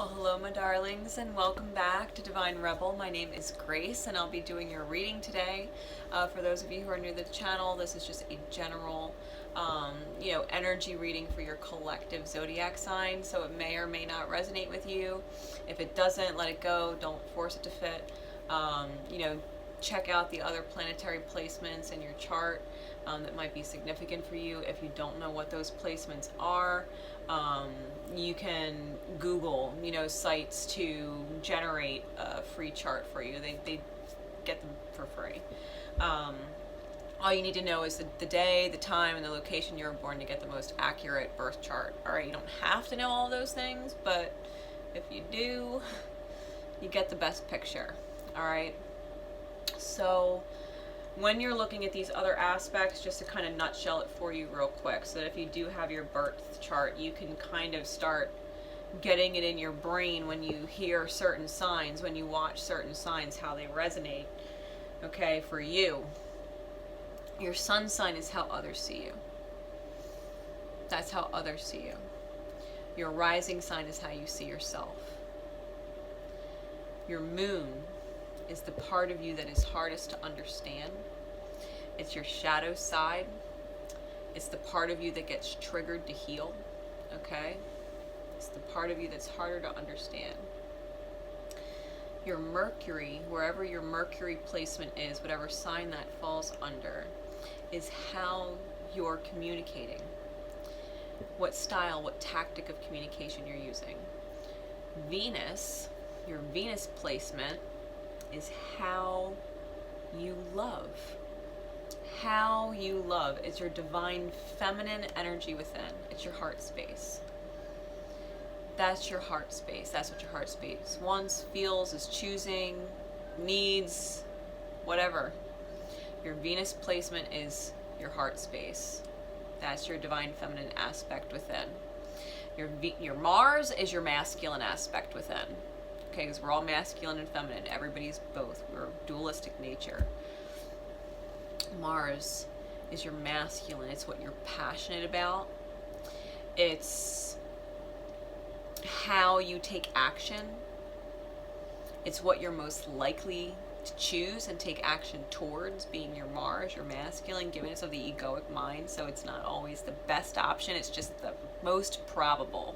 Well, hello, my darlings, and welcome back to Divine Rebel. My name is Grace, and I'll be doing your reading today. For those of you who are new to the channel, this is just a general, energy reading for your collective zodiac sign. So it may or may not resonate with you. If it doesn't, let it go. Don't force it to fit. Check out the other planetary placements in your chart that might be significant for you. If you don't know what those placements are, you can Google, sites to generate a free chart for you. They get them for free. All you need to know is the day, the time, and the location you were born to get the most accurate birth chart. All right, you don't have to know all those things, but if you do, you get the best picture. All right. So when you're looking at these other aspects, just to kind of nutshell it for you real quick, so that if you do have your birth chart, you can kind of start getting it in your brain when you hear certain signs, when you watch certain signs, how they resonate. Okay, for you, your sun sign is how others see you. That's how others see you. Your rising sign is how you see yourself. Your moon is the part of you that is hardest to understand. It's your shadow side. It's the part of you that gets triggered to heal. Okay? It's the part of you that's harder to understand. Your Mercury, wherever your Mercury placement is, whatever sign that falls under, is how you're communicating. What style, what tactic of communication you're using. Venus, your Venus placement, is how you love. How you love. It's your divine feminine energy within. It's your heart space. That's your heart space. That's what your heart space wants, feels, is choosing, needs, whatever. Your Venus placement is your heart space. That's your divine feminine aspect within. Your Mars is your masculine aspect within. Okay, because we're all masculine and feminine. Everybody's both. We're dualistic nature. Mars is your masculine. It's what you're passionate about. It's how you take action. It's what you're most likely to choose and take action towards, being your Mars, your masculine, given of the egoic mind. So it's not always the best option. It's just the most probable.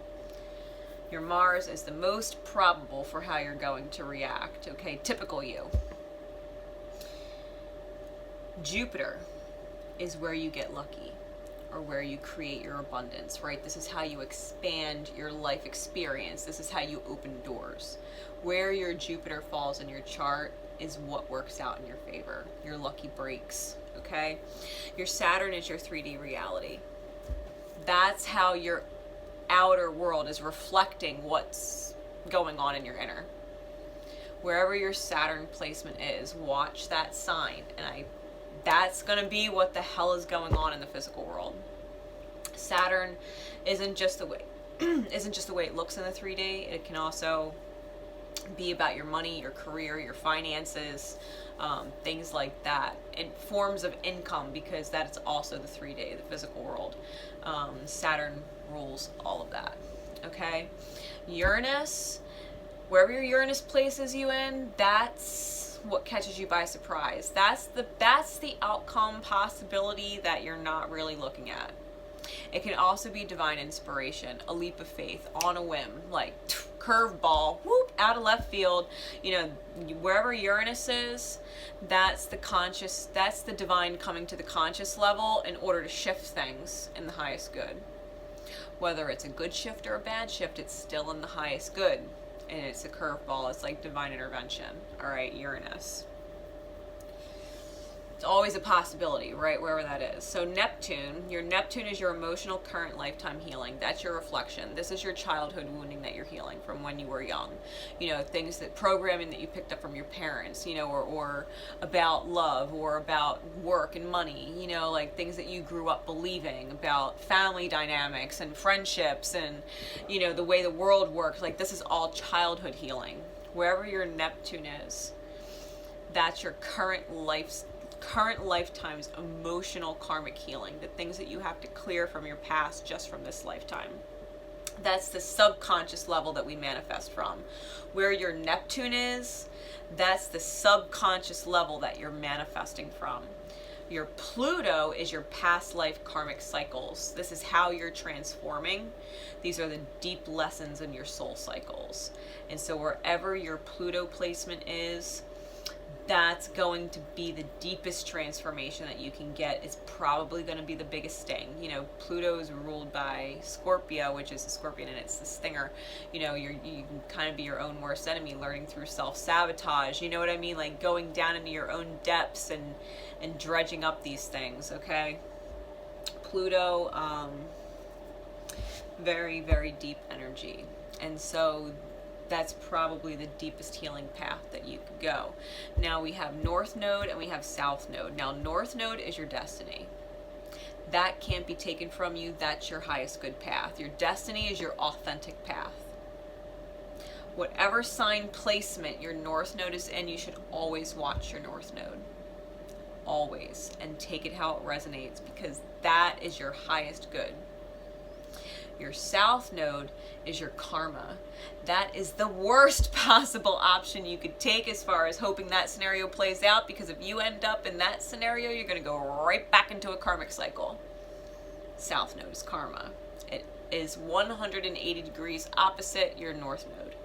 Your Mars is the most probable for how you're going to react, okay? Typical you. Jupiter is where you get lucky, or where you create your abundance, right? This is how you expand your life experience. This is how you open doors. Where your Jupiter falls in your chart is what works out in your favor. Your lucky breaks, okay? Your Saturn is your 3D reality. That's how your outer world is reflecting what's going on in your inner. Wherever your Saturn placement is, watch that sign, and that's going to be what the hell is going on in the physical world. Saturn isn't just the way it looks in the 3D. It can also be about your money, your career, your finances, things like that, and forms of income, because that's also the 3D, the physical world. Saturn rules all of that. Okay? Uranus, wherever your Uranus places you in, that's what catches you by surprise. That's the outcome possibility that you're not really looking at. It can also be divine inspiration, a leap of faith, on a whim, like curveball, whoop, out of left field. Wherever Uranus is, that's the divine coming to the conscious level in order to shift things in the highest good. Whether it's a good shift or a bad shift, it's still in the highest good. And it's a curveball. It's like divine intervention. All right, Uranus. It's always a possibility, right, wherever that is. So Neptune, your Neptune is your emotional current lifetime healing. That's your reflection. This is your childhood wounding that you're healing from when you were young. Things programming that you picked up from your parents, or about love, or about work and money, like things that you grew up believing about family dynamics and friendships and, the way the world works. Like, this is all childhood healing. Wherever your Neptune is, that's your current lifetime's emotional karmic healing, the things that you have to clear from your past just from this lifetime. That's the subconscious level that we manifest from. Where your Neptune is, that's the subconscious level that you're manifesting from. Your Pluto is your past life karmic cycles. This is how you're transforming. These are the deep lessons in your soul cycles. And so wherever your Pluto placement is, that's going to be the deepest transformation that you can get. It's probably going to be the biggest sting. You know, Pluto is ruled by Scorpio, which is a scorpion, and it's the stinger. You know, you can kind of be your own worst enemy, learning through self-sabotage. You know what I mean? Like going down into your own depths and dredging up these things, okay? Pluto, very, very deep energy. And so that's probably the deepest healing path that you could go. Now we have North Node and we have South Node. Now North Node is your destiny. That can't be taken from you. That's your highest good path. Your destiny is your authentic path. Whatever sign placement your North Node is in, you should always watch your North Node. Always. And take it how it resonates, because that is your highest good. Your South Node is your karma. That is the worst possible option you could take as far as hoping that scenario plays out, because if you end up in that scenario, you're going to go right back into a karmic cycle. South Node is karma. It is 180 degrees opposite your North Node.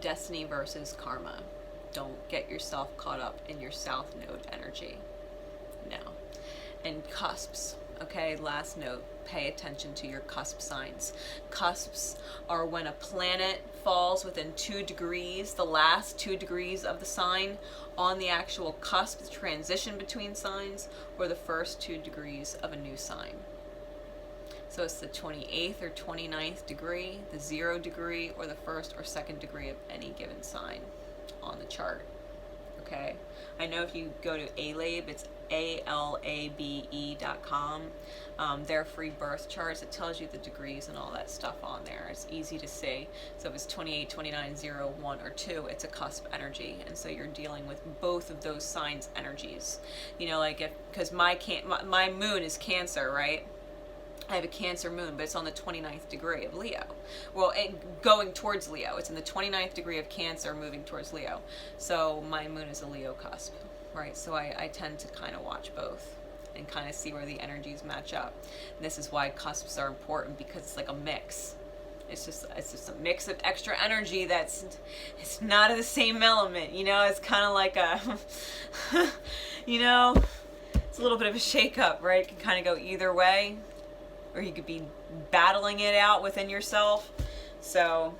Destiny versus karma. Don't get yourself caught up in your South Node energy. No. And cusps. Okay, last note, pay attention to your cusp signs. Cusps are when a planet falls within 2 degrees, the last 2 degrees of the sign, on the actual cusp, the transition between signs, or the first 2 degrees of a new sign. So it's the 28th or 29th degree, the 0 degree, or the 1st or 2nd degree of any given sign on the chart. Okay, I know if you go to ALABE, it's ALABE.com. Their free birth charts, it tells you the degrees and all that stuff on there. It's easy to see. So if it's 28, 29, 0, 1, or 2, it's a cusp energy. And so you're dealing with both of those signs' energies. You know, like because my moon is Cancer, right? I have a Cancer moon, but it's on the 29th degree of Leo. Well, going towards Leo. It's in the 29th degree of Cancer, moving towards Leo. So my moon is a Leo cusp, right? So I tend to kind of watch both and kind of see where the energies match up. And this is why cusps are important, because it's like a mix. It's just a mix of extra energy it's not of the same element, you know? It's kind of like a, you know, it's a little bit of a shake-up, right? It can kind of go either way. Or you could be battling it out within yourself. So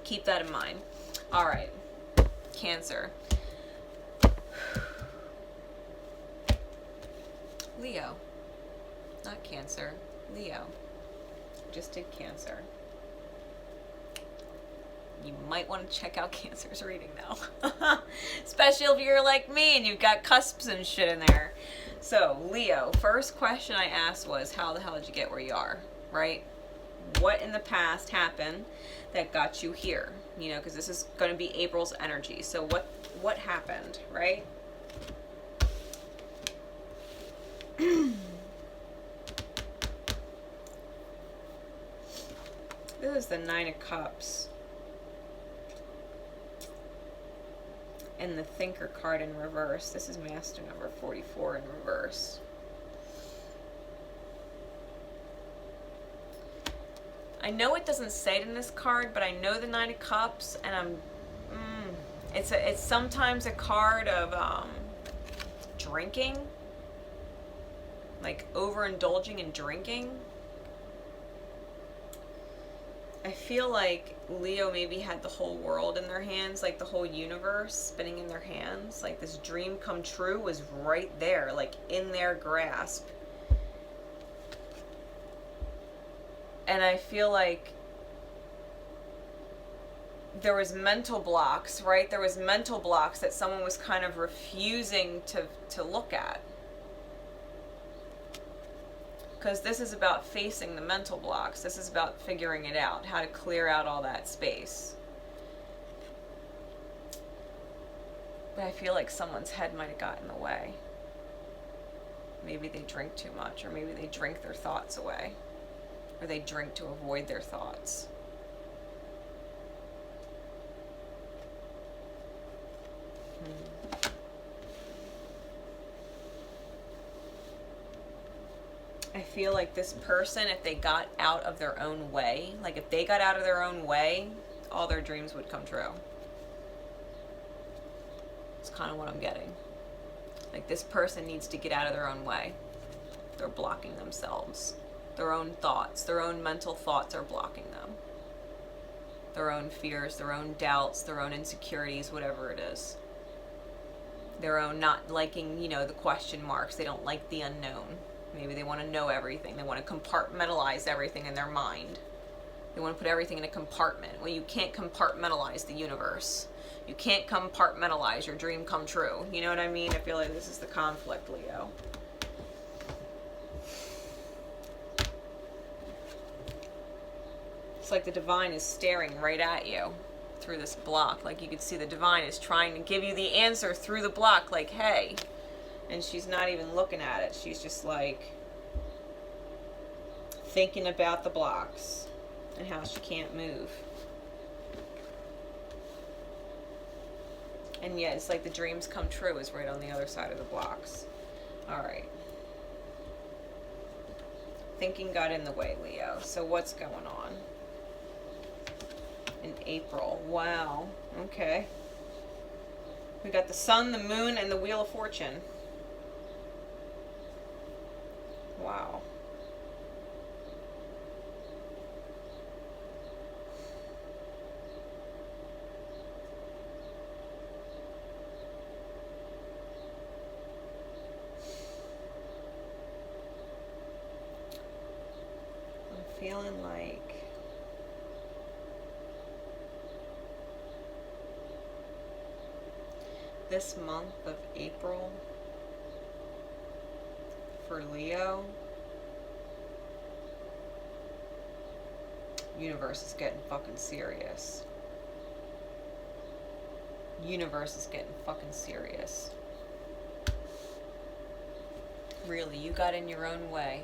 keep that in mind. All right, Cancer. Leo, not Cancer, Leo. Just did Cancer. You might want to check out Cancer's reading though. Especially if you're like me and you've got cusps and shit in there. So, Leo, first question I asked was, how the hell did you get where you are, right? What in the past happened that got you here? You know, because this is going to be April's energy. So what happened, right? This is the 9 of Cups. And the Thinker card in reverse. This is Master number 44 in reverse. I know it doesn't say it in this card, but I know the 9 of Cups, and it's sometimes a card of drinking, like overindulging in drinking. I feel like Leo maybe had the whole world in their hands, like the whole universe spinning in their hands. Like this dream come true was right there, like in their grasp. And I feel like there was mental blocks, right? There was mental blocks that someone was kind of refusing to look at. Because this is about facing the mental blocks. This is about figuring it out, how to clear out all that space. But I feel like someone's head might have gotten in the way. Maybe they drink too much, or maybe they drink their thoughts away. or they drink to avoid their thoughts. I feel like this person, if they got out of their own way, like if they got out of their own way, all their dreams would come true. It's kind of what I'm getting. Like this person needs to get out of their own way. They're blocking themselves. Their own thoughts, their own mental thoughts are blocking them. Their own fears, their own doubts, their own insecurities, whatever it is. Their own not liking, the question marks. They don't like the unknown. Maybe they want to know everything. They want to compartmentalize everything in their mind. They want to put everything in a compartment. Well, you can't compartmentalize the universe. You can't compartmentalize your dream come true. You know what I mean? I feel like this is the conflict, Leo. It's like the divine is staring right at you through this block. Like you could see the divine is trying to give you the answer through the block. Like, hey. And she's not even looking at it. She's just like thinking about the blocks and how she can't move. And yet it's like the dreams come true is right on the other side of the blocks. All right. Thinking got in the way, Leo. So what's going on? In April. Wow. Okay. We got the sun, the moon, and the wheel of fortune. Wow. I'm feeling like this month of April for Leo, universe is getting fucking serious. Universe is getting fucking serious. Really, you got in your own way.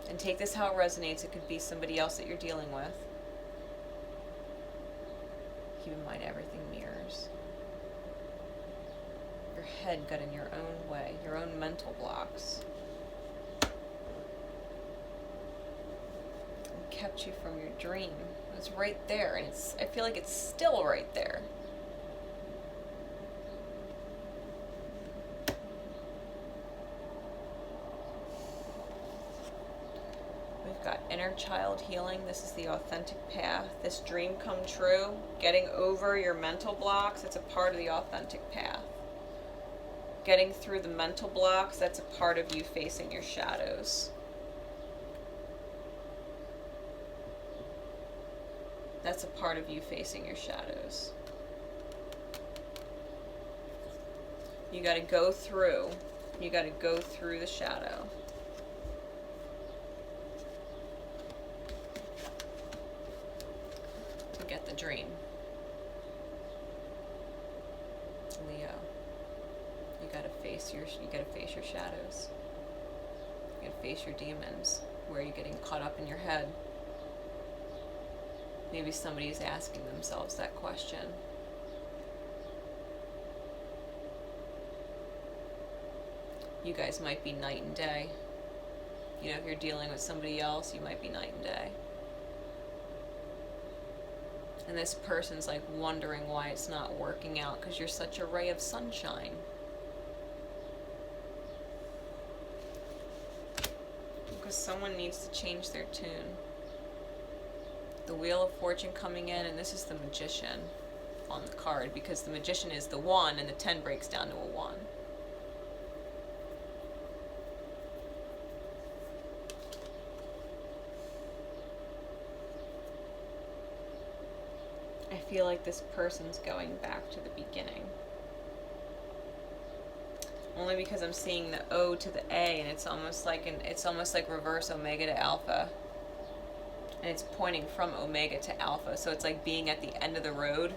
And take this how it resonates. It could be somebody else that you're dealing with. Keep in mind, everything mirrors. Your head got in your own way, your own mental blocks. And kept you from your dream. It was right there, and I feel like it's still right there. We've got inner child healing. This is the authentic path. This dream come true. Getting over your mental blocks, that's a part of the authentic path. Getting through the mental blocks, that's a part of you facing your shadows. That's a part of you facing your shadows. You got to go through. You got to go through the shadow. To get the dream. Leo. You got to face your shadows. You got to face your demons. Where are you getting caught up in your head? Maybe somebody's asking themselves that question. You guys might be night and day. You know, if you're dealing with somebody else, you might be night and day. And this person's like wondering why it's not working out because you're such a ray of sunshine. Because someone needs to change their tune. The Wheel of Fortune coming in, and this is the Magician on the card because the Magician is the 1 and the 10 breaks down to a 1. I feel like this person's going back to the beginning. Only because I'm seeing the O to the A, and it's almost like reverse Omega to Alpha. And it's pointing from Omega to Alpha. So it's like being at the end of the road.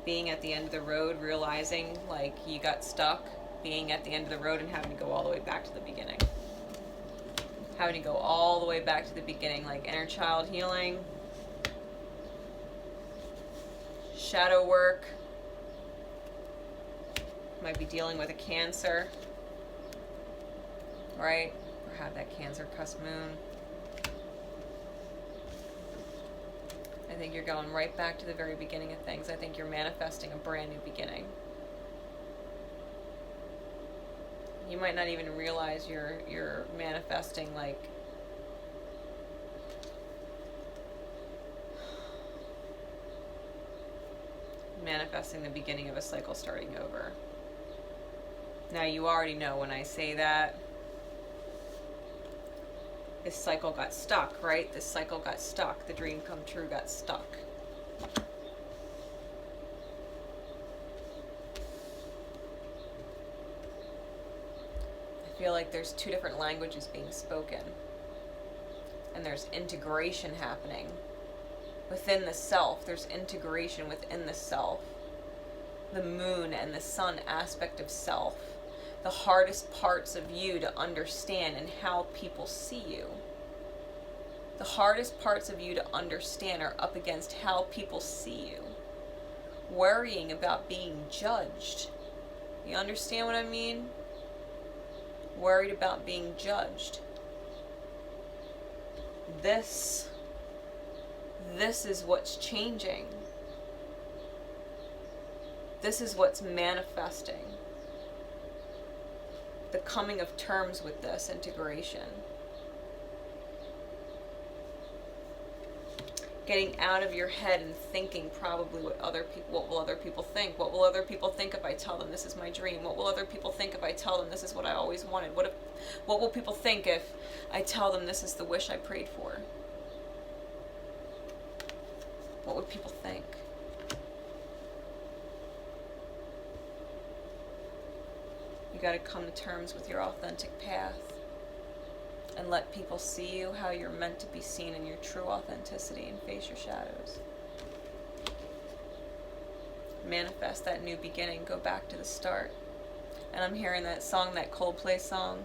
Being at the end of the road, realizing like you got stuck. Being at the end of the road and having to go all the way back to the beginning. having to go all the way back to the beginning, like inner child healing, shadow work. Might be dealing with a cancer, right? Or have that Cancer cusp moon. I think you're going right back to the very beginning of things. I think you're manifesting a brand new beginning. You might not even realize you're manifesting, like, manifesting the beginning of a cycle starting over. Now you already know when I say that this cycle got stuck, right? This cycle got stuck. The dream come true got stuck. I feel like there's two different languages being spoken. And there's integration happening within the self. There's integration within the self. The moon and the sun aspect of self. The hardest parts of you to understand and how people see you. The hardest parts of you to understand are up against how people see you. Worrying about being judged. You understand what I mean? Worried about being judged. This is what's changing. This is what's manifesting. The coming of terms with this integration. Getting out of your head and thinking probably what will other people think? What will other people think if I tell them this is my dream? What will other people think if I tell them this is what I always wanted? What will people think if I tell them this is the wish I prayed for? What would people think? You got to come to terms with your authentic path and let people see you how you're meant to be seen in your true authenticity and face your shadows. Manifest that new beginning. Go back to the start. And I'm hearing that song, that Coldplay song.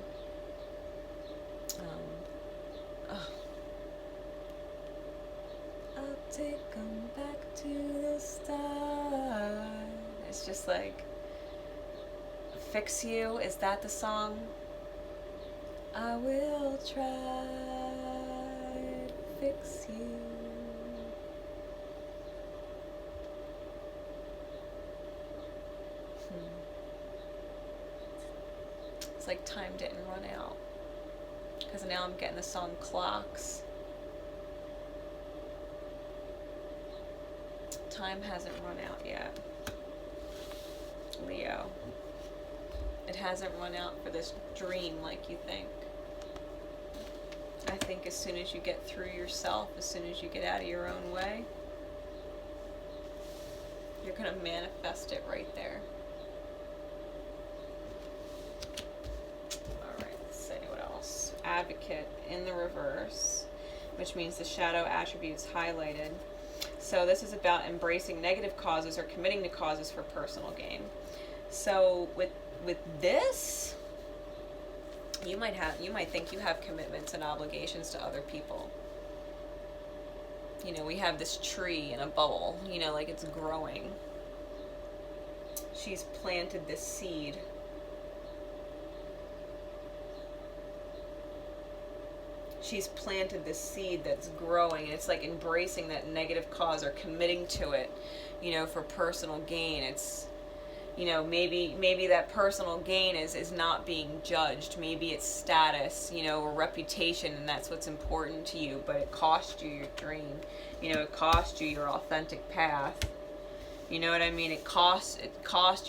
I'll take 'em back to the start. It's just like, Fix You, is that the song? I will try to fix you. It's like time didn't run out. Because now I'm getting the song Clocks. Time hasn't run out yet. Leo. It hasn't run out for this dream like you think. I think as soon as you get through yourself, as soon as you get out of your own way, you're going to manifest it right there. Alright, let's see what else. Advocate in the reverse, which means the shadow attributes highlighted. So this is about embracing negative causes or committing to causes for personal gain. So with this, you might think you have commitments and obligations to other people. You know, we have this tree in a bubble, you know, like it's growing. She's planted this seed. She's planted this seed that's growing, and it's like embracing that negative cause or committing to it, you know, for personal gain. It's, you know, maybe that personal gain is not being judged. Maybe it's status, you know, or reputation, and that's what's important to you, but it cost you your dream. You know, it cost you your authentic path. You know what I mean? It cost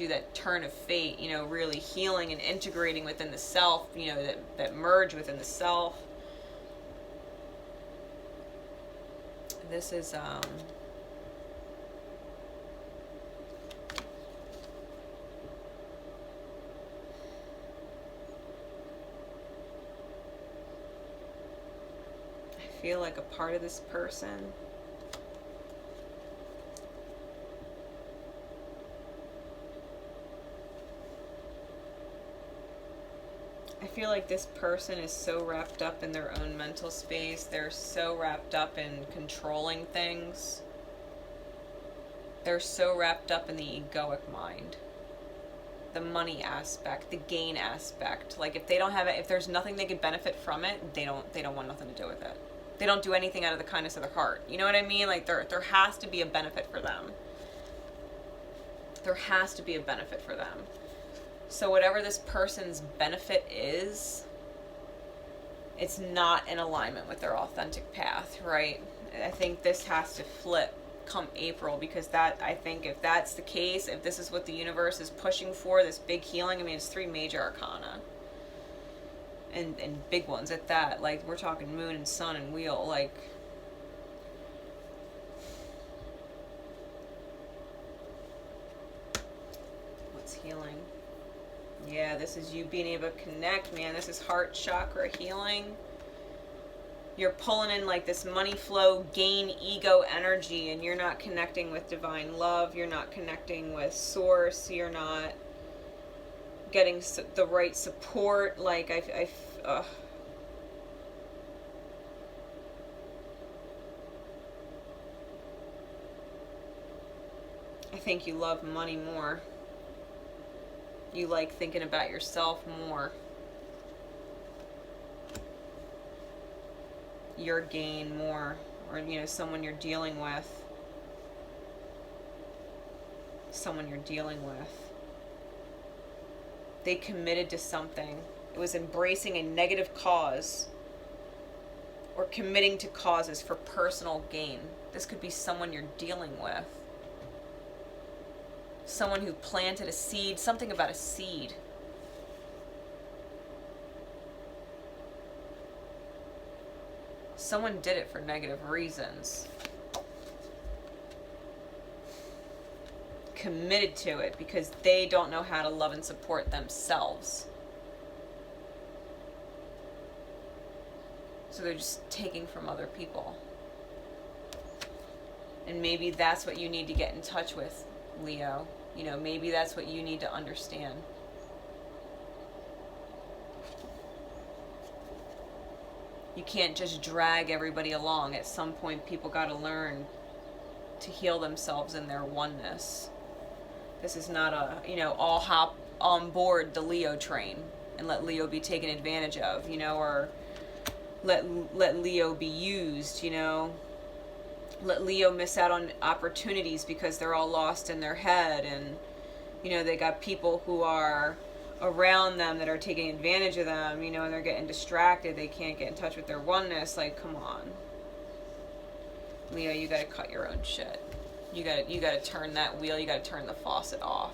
you that turn of fate, you know, really healing and integrating within the self, you know, that merge within the self. This is I feel like a part of this person feel like this person is so wrapped up in their own mental space. They're so wrapped up in controlling things. They're so wrapped up in the egoic mind. The money aspect, the gain aspect. Like if they don't have it, if there's nothing they could benefit from it, they don't want nothing to do with it. They don't do anything out of the kindness of their heart. You know what I mean? Like there has to be a benefit for them. There has to be a benefit for them. So whatever this person's benefit is, it's not in alignment with their authentic path, right? I think this has to flip come April, because that, I think if that's the case, if this is what the universe is pushing for, this big healing, I mean, it's 3 major arcana. And big ones at that. Like, we're talking moon and sun and wheel, like... What's healing? Yeah, this is you being able to connect, man. This is heart chakra healing. You're pulling in like this money flow, gain, ego energy, and you're not connecting with divine love. You're not connecting with source. You're not getting the right support. Like, I think you love money more. You like thinking about yourself more. Your gain more, or someone you're dealing with, they committed to something. It was embracing a negative cause or committing to causes for personal gain. This could be someone you're dealing with, someone who planted a seed, something about a seed. Someone did it for negative reasons. Committed to it because they don't know how to love and support themselves. So they're just taking from other people. And maybe that's what you need to get in touch with, Leo. Maybe that's what you need to understand. You can't just drag everybody along. At some point, people got to learn to heal themselves in their oneness. This is not all hop on board the Leo train and let Leo be taken advantage of, or let Leo be used, Let Leo miss out on opportunities because they're all lost in their head, and, they got people who are around them that are taking advantage of them, and they're getting distracted. They can't get in touch with their oneness. Like, come on, Leo, you gotta cut your own shit. You gotta turn that wheel. You gotta turn the faucet off.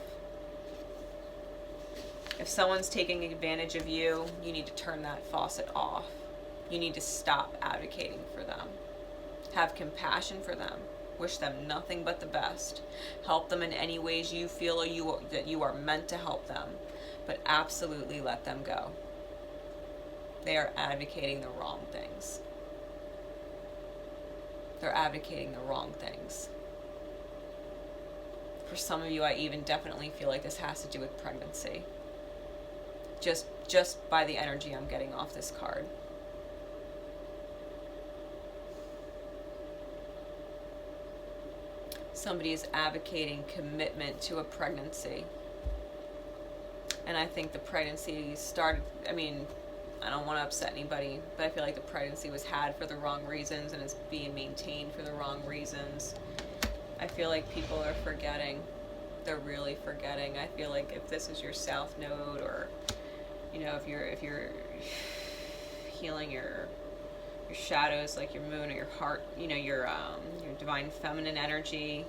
If someone's taking advantage of you, you need to turn that faucet off. You need to stop advocating for them. Have compassion for them. Wish them nothing but the best. Help them in any ways you feel that you are meant to help them. But absolutely let them go. They are advocating the wrong things. They're advocating the wrong things. For some of you, I even definitely feel like this has to do with pregnancy. Just by the energy I'm getting off this card. Somebody is advocating commitment to a pregnancy. And I think the pregnancy started, I don't want to upset anybody, but I feel like the pregnancy was had for the wrong reasons and is being maintained for the wrong reasons. I feel like people are forgetting. They're really forgetting. I feel like if this is your south node, or, if you're healing your shadows, like your moon or your heart, your divine feminine energy.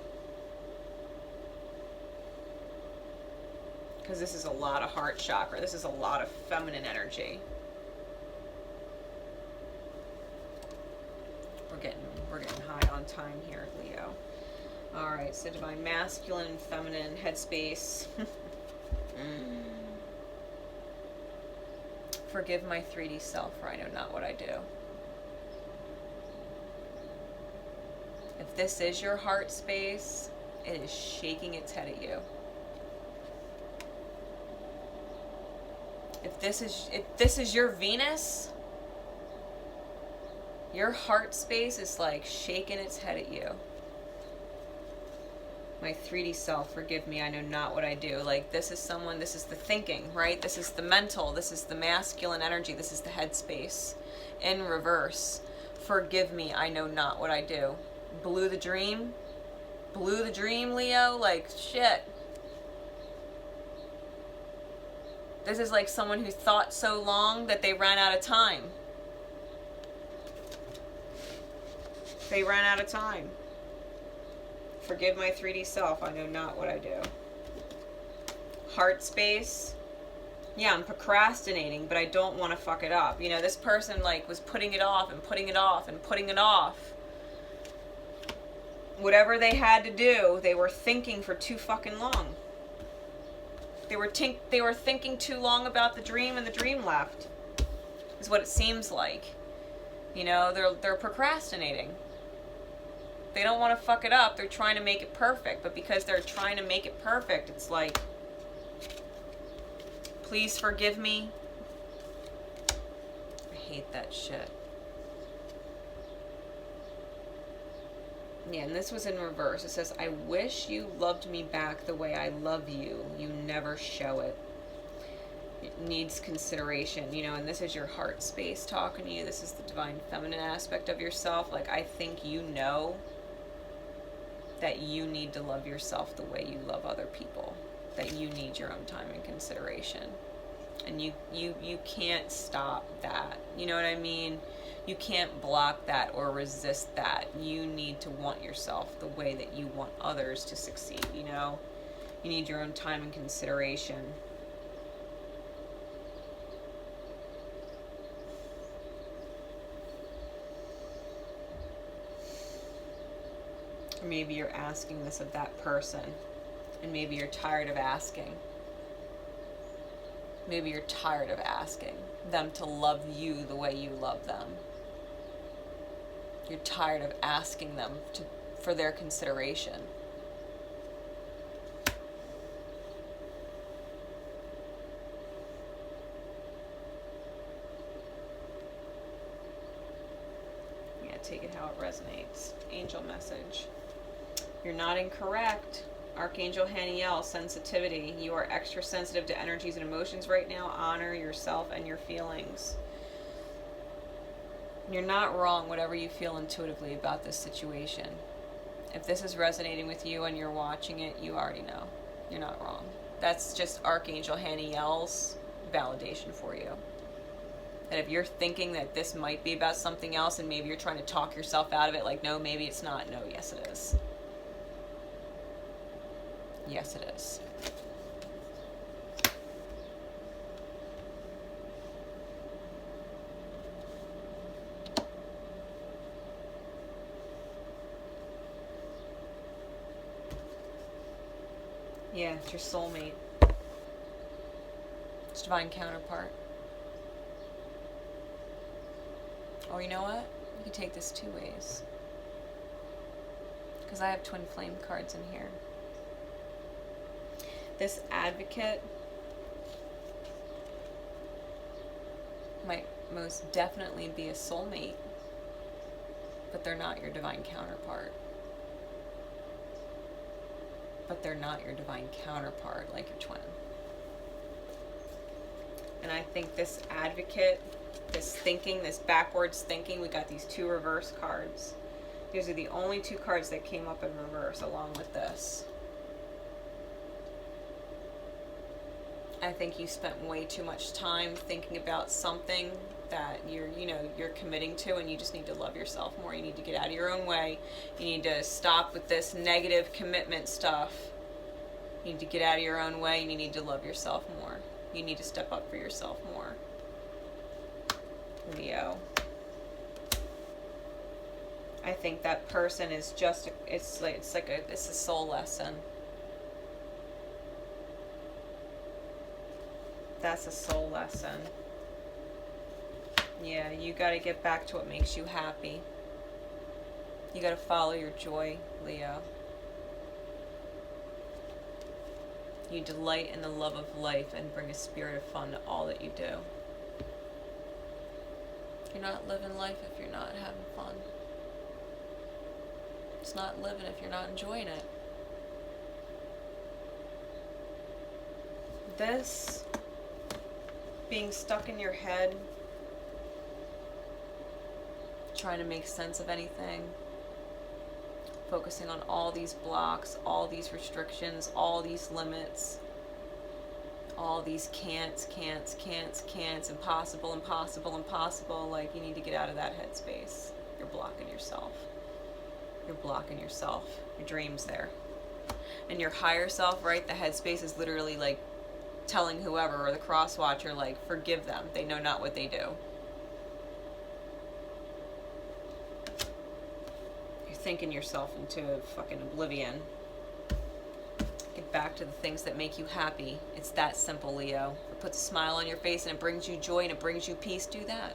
Because this is a lot of heart chakra. This is a lot of feminine energy. We're getting high on time here, Leo. All right, so divine masculine and feminine headspace. Forgive my 3D self, for I know not what I do. If this is your heart space, it is shaking its head at you. If this is your Venus, your heart space is like shaking its head at you. My 3D self, forgive me, I know not what I do. Like, this is someone, this is the thinking, right? This is the mental, this is the masculine energy, this is the headspace. In reverse, forgive me, I know not what I do. Blew the dream, Leo, like, shit. This is like someone who thought so long that they ran out of time. They ran out of time. Forgive my 3D self, I know not what I do. Heart space. Yeah, I'm procrastinating, but I don't want to fuck it up. You know, this person like was putting it off and putting it off and putting it off. Whatever they had to do, they were thinking for too fucking long. They were thinking too long about the dream, and the dream left. Is what it seems like. You know, they're procrastinating. They don't want to fuck it up. They're trying to make it perfect. But because they're trying to make it perfect, it's like, please forgive me. I hate that shit. Yeah, and this was in reverse. It says, I wish you loved me back the way I love you. You never show it. It needs consideration, you know, and this is your heart space talking to you. This is the divine feminine aspect of yourself. Like, I think you know that you need to love yourself the way you love other people, that you need your own time and consideration, and you can't stop that, you know what I mean? You can't block that or resist that. You need to want yourself the way that you want others to succeed, you know? You need your own time and consideration. Or maybe you're asking this of that person, and maybe you're tired of asking. Maybe you're tired of asking them to love you the way you love them. You're tired of asking them for their consideration. Yeah, take it how it resonates. Angel message. You're not incorrect. Archangel Haniel, sensitivity. You are extra sensitive to energies and emotions right now. Honor yourself and your feelings. You're not wrong, whatever you feel intuitively about this situation. If this is resonating with you and you're watching it, you already know. You're not wrong. That's just Archangel Haniel's validation for you. And if you're thinking that this might be about something else and maybe you're trying to talk yourself out of it, like, no, maybe it's not. No, yes, it is. Yes, it is. Yeah, it's your soulmate. It's divine counterpart. Or you know what? You can take this two ways. Because I have twin flame cards in here. This advocate might most definitely be a soulmate, but they're not your divine counterpart. But they're not your divine counterpart like your twin. And I think this advocate, this thinking, this backwards thinking, we got these two reverse cards. These are the only two cards that came up in reverse along with this. I think you spent way too much time thinking about something that you're committing to, and you just need to love yourself more. You need to get out of your own way. You need to stop with this negative commitment stuff. You need to get out of your own way, and you need to love yourself more. You need to step up for yourself more. Leo. I think that person is just, it's a soul lesson. That's a soul lesson. Yeah, you got to get back to what makes you happy. You got to follow your joy, Leo. You delight in the love of life and bring a spirit of fun to all that you do. You're not living life if you're not having fun. It's not living if you're not enjoying it. This being stuck in your head, trying to make sense of anything, focusing on all these blocks, all these restrictions, all these limits, all these can'ts, impossible, like you need to get out of that headspace. You're blocking yourself. You're blocking yourself. Your dream's there. And your higher self, right, the headspace is literally like telling whoever, or the cross watcher, like, forgive them. They know not what they do. You're thinking yourself into fucking oblivion. Get back to the things that make you happy. It's that simple, Leo. If it puts a smile on your face and it brings you joy and it brings you peace, do that.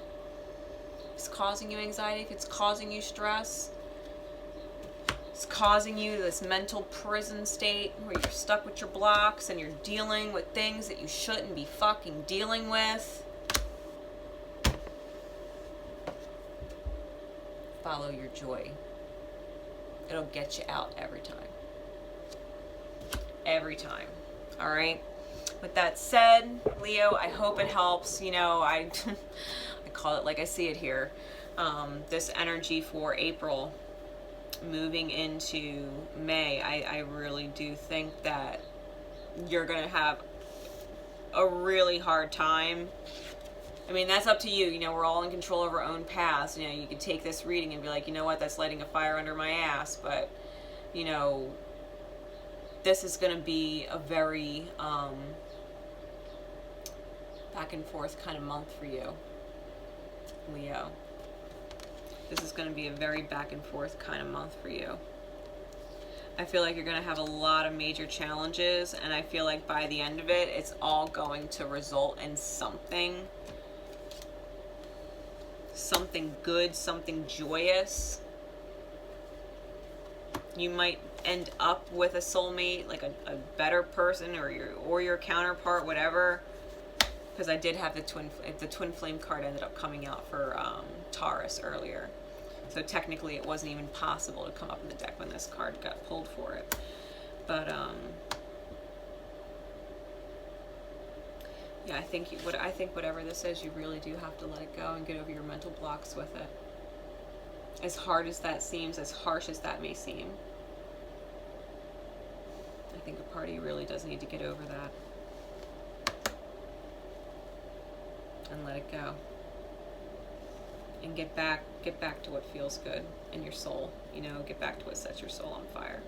If it's causing you anxiety, if it's causing you stress, it's causing you this mental prison state where you're stuck with your blocks and you're dealing with things that you shouldn't be fucking dealing with. Follow your joy. It'll get you out every time. Every time. All right. With that said, Leo, I hope it helps. You know, I call it like I see it here. This energy for April moving into May, I really do think that you're going to have a really hard time. I mean, that's up to you. You know, we're all in control of our own paths. You know, you could take this reading and be like, you know what, that's lighting a fire under my ass. But, you know, this is going to be a very back and forth kind of month for you, Leo. This is going to be a very back and forth kind of month for you. I feel like you're going to have a lot of major challenges, and I feel like by the end of it, it's all going to result in something good, something joyous. You might end up with a soulmate, like a better person, or your counterpart, whatever. Because I did have the twin flame card ended up coming out for Taurus earlier. So technically it wasn't even possible to come up in the deck when this card got pulled for it. But yeah, I think whatever this is, you really do have to let it go and get over your mental blocks with it. As hard as that seems, as harsh as that may seem, I think a part of you really does need to get over that and let it go. And get back to what feels good in your soul. You know, get back to what sets your soul on fire.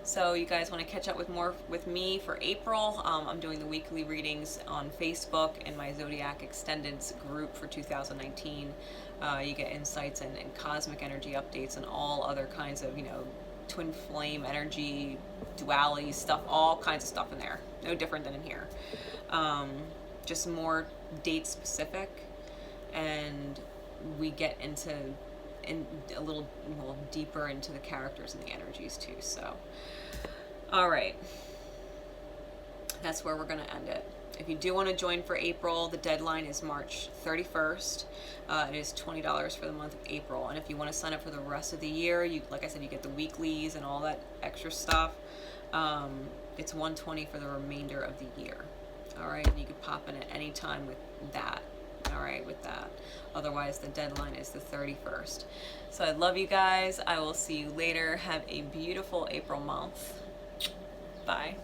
So you guys want to catch up with more with me for April, I'm doing the weekly readings on Facebook and my Zodiac Extended group for 2019. You get insights and cosmic energy updates and all other kinds of, you know, twin flame energy, duality stuff, all kinds of stuff in there. No different than in here. Just more date specific, and we get into a little deeper into the characters and the energies too. So, all right, that's where we're going to end it. If you do want to join for April, the deadline is March 31st. It is $20 for the month of April. And if you want to sign up for the rest of the year, like I said, you get the weeklies and all that extra stuff. It's $120 for the remainder of the year. All right, and you can pop in at any time with that. All right, with that. Otherwise, the deadline is the 31st. So I love you guys. I will see you later. Have a beautiful April month. Bye.